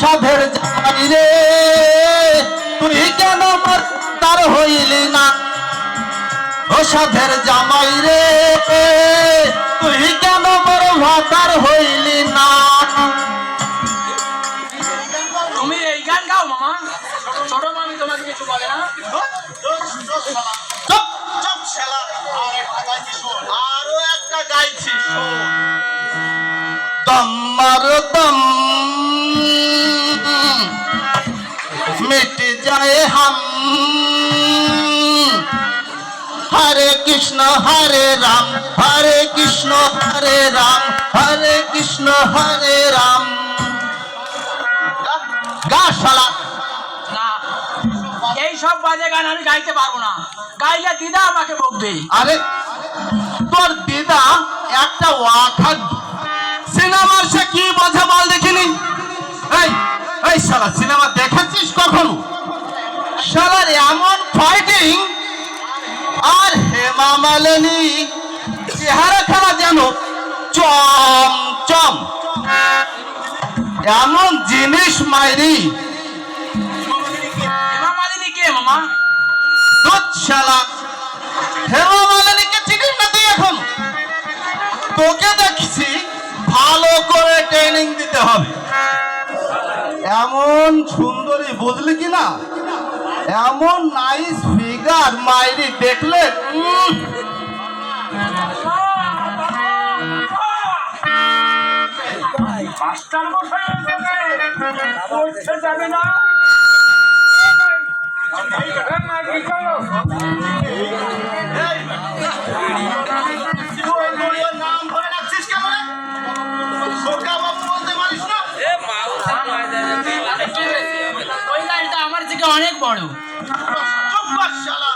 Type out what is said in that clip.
সাধের জামাই রে তুই কেন তার হইলি না ও সাধের জামাই রে তুই কেন মোর ভাতার হইলি না তুমি এই গান গাও মামা ছোট মামি তোমাকে কিছু বলে না চুপ চুপ শালা আরো একটা গাইছি दम दम मिट जाए हम हरे कृष्ण हरे राम हरे कृष्ण हरे राम हरे कृष्ण हरे राम गा শালা না এই সব বাজে গান আমি গাইতে পারবো না গাইলে দিদা আমাকে বকবে আরে তোর দিদা একটা ওয়াকা সিনেমার সে কি বোঝা বল দেখিনি এই এই শালা সিনেমা দেখেছিস কখনো শালার এমন ফাইটিং আর হেমা মালিনী চেহারা খারাপ যেন চম চম এমন জিনিস মাইরি হেমা মালিনী কে মামা দুধ শালা হেমা মালিনীকে চিনিস না তুই এখন তোকে দেখছি ভালো করে ট্রেনিং দিতে হবে এমন সুন্দরী বুঝলি কি না এমন নাইস ফিগার মাইরি দেখলে মাস্টার মশাই পড়তে যাবে না নাম ধরে রাখছিস কেমন সোকা বাবু বলতে পারিস না ওই গাড়িটা আমার থেকে অনেক বড় চুপ কর শালা